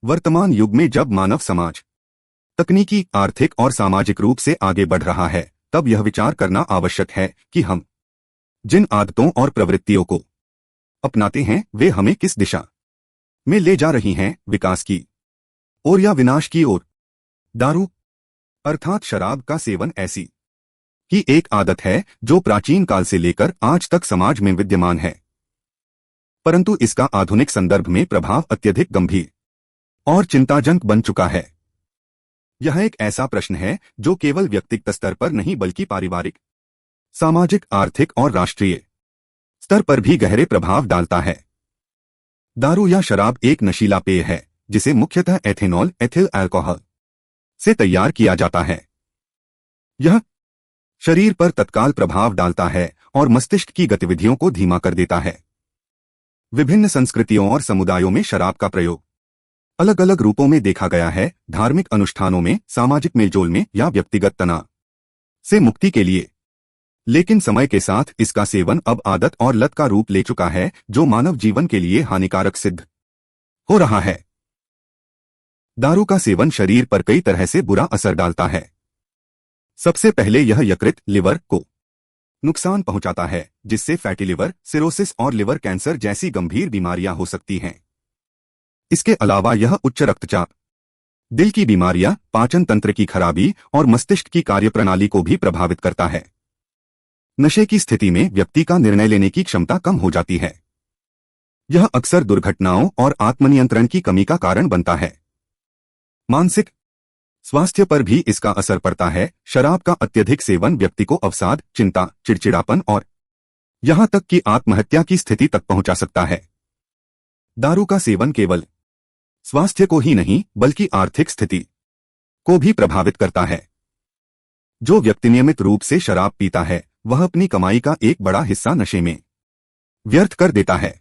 वर्तमान युग में जब मानव समाज तकनीकी, आर्थिक और सामाजिक रूप से आगे बढ़ रहा है, तब यह विचार करना आवश्यक है कि हम जिन आदतों और प्रवृत्तियों को अपनाते हैं वे हमें किस दिशा में ले जा रही हैं, विकास की ओर या विनाश की ओर। दारू अर्थात शराब का सेवन ऐसी की एक आदत है जो प्राचीन काल से लेकर आज तक समाज में विद्यमान है, परंतु इसका आधुनिक संदर्भ में प्रभाव अत्यधिक गंभीर और चिंताजनक बन चुका है। यह एक ऐसा प्रश्न है जो केवल व्यक्तिगत स्तर पर नहीं बल्कि पारिवारिक, सामाजिक, आर्थिक और राष्ट्रीय स्तर पर भी गहरे प्रभाव डालता है। दारू या शराब एक नशीला पेय है जिसे मुख्यतः एथेनॉल, एथिल अल्कोहल से तैयार किया जाता है। यह शरीर पर तत्काल प्रभाव डालता है और मस्तिष्क की गतिविधियों को धीमा कर देता है। विभिन्न संस्कृतियों और समुदायों में शराब का प्रयोग अलग अलग रूपों में देखा गया है, धार्मिक अनुष्ठानों में, सामाजिक मेलजोल में या व्यक्तिगत तनाव से मुक्ति के लिए। लेकिन समय के साथ इसका सेवन अब आदत और लत का रूप ले चुका है जो मानव जीवन के लिए हानिकारक सिद्ध हो रहा है। दारू का सेवन शरीर पर कई तरह से बुरा असर डालता है। सबसे पहले यह यकृत, लिवर को नुकसान पहुंचाता है, जिससे फैटी लिवर, सिरोसिस और लिवर कैंसर जैसी गंभीर बीमारियां हो सकती हैं। इसके अलावा यह उच्च रक्तचाप, दिल की बीमारियां, पाचन तंत्र की खराबी और मस्तिष्क की कार्यप्रणाली को भी प्रभावित करता है। नशे की स्थिति में व्यक्ति का निर्णय लेने की क्षमता कम हो जाती है। यह अक्सर दुर्घटनाओं और आत्मनियंत्रण की कमी का कारण बनता है। मानसिक स्वास्थ्य पर भी इसका असर पड़ता है। शराब का अत्यधिक सेवन व्यक्ति को अवसाद, चिंता, चिड़चिड़ापन और यहां तक कि आत्महत्या की स्थिति तक पहुंचा सकता है। दारू का सेवन केवल स्वास्थ्य को ही नहीं बल्कि आर्थिक स्थिति को भी प्रभावित करता है। जो व्यक्ति नियमित रूप से शराब पीता है वह अपनी कमाई का एक बड़ा हिस्सा नशे में व्यर्थ कर देता है।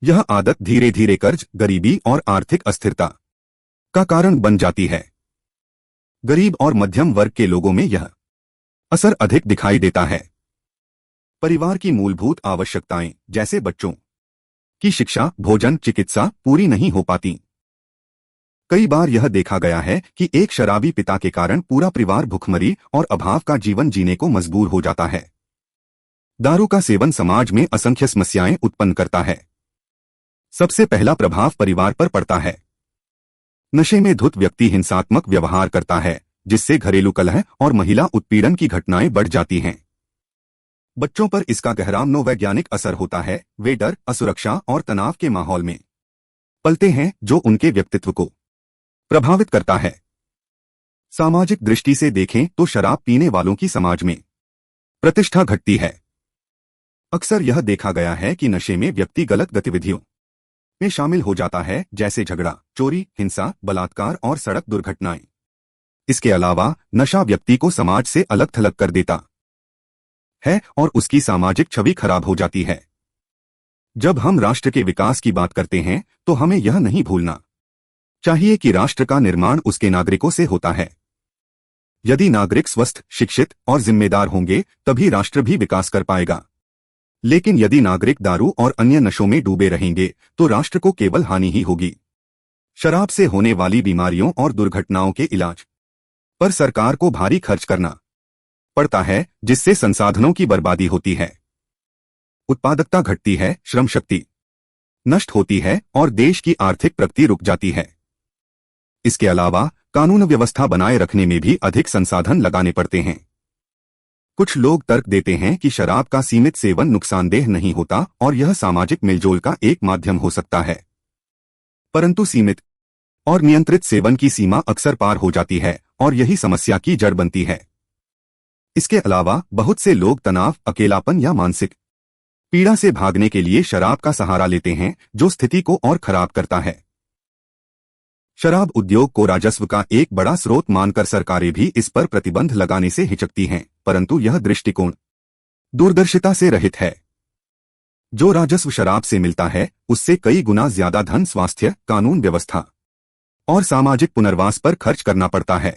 यह आदत धीरे धीरे कर्ज, गरीबी और आर्थिक अस्थिरता का कारण बन जाती है। गरीब और मध्यम वर्ग के लोगों में यह असर अधिक दिखाई देता है। परिवार की मूलभूत आवश्यकताएं जैसे बच्चों की शिक्षा, भोजन, चिकित्सा पूरी नहीं हो पाती। कई बार यह देखा गया है कि एक शराबी पिता के कारण पूरा परिवार भुखमरी और अभाव का जीवन जीने को मजबूर हो जाता है। दारू का सेवन समाज में असंख्य समस्याएं उत्पन्न करता है। सबसे पहला प्रभाव परिवार पर पड़ता है। नशे में धुत व्यक्ति हिंसात्मक व्यवहार करता है, जिससे घरेलू कलह और महिला उत्पीड़न की घटनाएं बढ़ जाती हैं। बच्चों पर इसका गहरा मनोवैज्ञानिक असर होता है। वे डर, असुरक्षा और तनाव के माहौल में पलते हैं जो उनके व्यक्तित्व को प्रभावित करता है। सामाजिक दृष्टि से देखें तो शराब पीने वालों की समाज में प्रतिष्ठा घटती है। अक्सर यह देखा गया है कि नशे में व्यक्ति गलत गतिविधियों में शामिल हो जाता है, जैसे झगड़ा, चोरी, हिंसा, बलात्कार और सड़क दुर्घटनाएं। इसके अलावा नशा व्यक्ति को समाज से अलग थलग कर देता है और उसकी सामाजिक छवि खराब हो जाती है। जब हम राष्ट्र के विकास की बात करते हैं तो हमें यह नहीं भूलना चाहिए कि राष्ट्र का निर्माण उसके नागरिकों से होता है। यदि नागरिक स्वस्थ, शिक्षित और जिम्मेदार होंगे तभी राष्ट्र भी विकास कर पाएगा। लेकिन यदि नागरिक दारू और अन्य नशों में डूबे रहेंगे तो राष्ट्र को केवल हानि ही होगी। शराब से होने वाली बीमारियों और दुर्घटनाओं के इलाज पर सरकार को भारी खर्च करना पड़ता है, जिससे संसाधनों की बर्बादी होती है, उत्पादकता घटती है, श्रम शक्ति नष्ट होती है और देश की आर्थिक प्रगति रुक जाती है। इसके अलावा कानून व्यवस्था बनाए रखने में भी अधिक संसाधन लगाने पड़ते हैं। कुछ लोग तर्क देते हैं कि शराब का सीमित सेवन नुकसानदेह नहीं होता और यह सामाजिक मेलजोल का एक माध्यम हो सकता है, परंतु सीमित और नियंत्रित सेवन की सीमा अक्सर पार हो जाती है और यही समस्या की जड़ बनती है। इसके अलावा बहुत से लोग तनाव, अकेलापन या मानसिक पीड़ा से भागने के लिए शराब का सहारा लेते हैं, जो स्थिति को और खराब करता है। शराब उद्योग को राजस्व का एक बड़ा स्रोत मानकर सरकारें भी इस पर प्रतिबंध लगाने से हिचकती हैं, परंतु यह दृष्टिकोण दूरदर्शिता से रहित है। जो राजस्व शराब से मिलता है उससे कई गुना ज्यादा धन स्वास्थ्य, कानून व्यवस्था और सामाजिक पुनर्वास पर खर्च करना पड़ता है।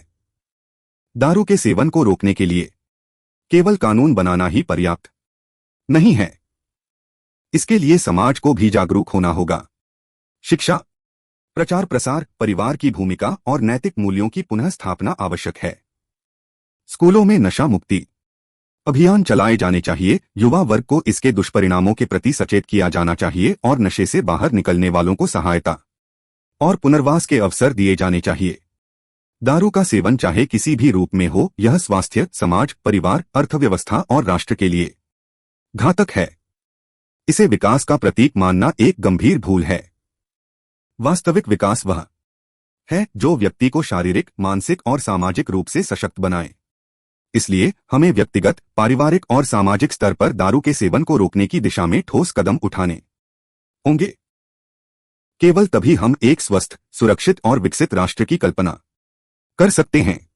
दारू के सेवन को रोकने के लिए केवल कानून बनाना ही पर्याप्त नहीं है। इसके लिए समाज को भी जागरूक होना होगा। शिक्षा, प्रचार प्रसार, परिवार की भूमिका और नैतिक मूल्यों की पुनः स्थापना आवश्यक है। स्कूलों में नशा मुक्ति अभियान चलाए जाने चाहिए, युवा वर्ग को इसके दुष्परिणामों के प्रति सचेत किया जाना चाहिए और नशे से बाहर निकलने वालों को सहायता और पुनर्वास के अवसर दिए जाने चाहिए। दारू का सेवन चाहे किसी भी रूप में हो, यह स्वास्थ्य, समाज, परिवार, अर्थव्यवस्था और राष्ट्र के लिए घातक है। इसे विकास का प्रतीक मानना एक गंभीर भूल है। वास्तविक विकास वह है जो व्यक्ति को शारीरिक, मानसिक और सामाजिक रूप से सशक्त बनाए। इसलिए हमें व्यक्तिगत, पारिवारिक और सामाजिक स्तर पर दारू के सेवन को रोकने की दिशा में ठोस कदम उठाने होंगे। केवल तभी हम एक स्वस्थ, सुरक्षित और विकसित राष्ट्र की कल्पना कर सकते हैं।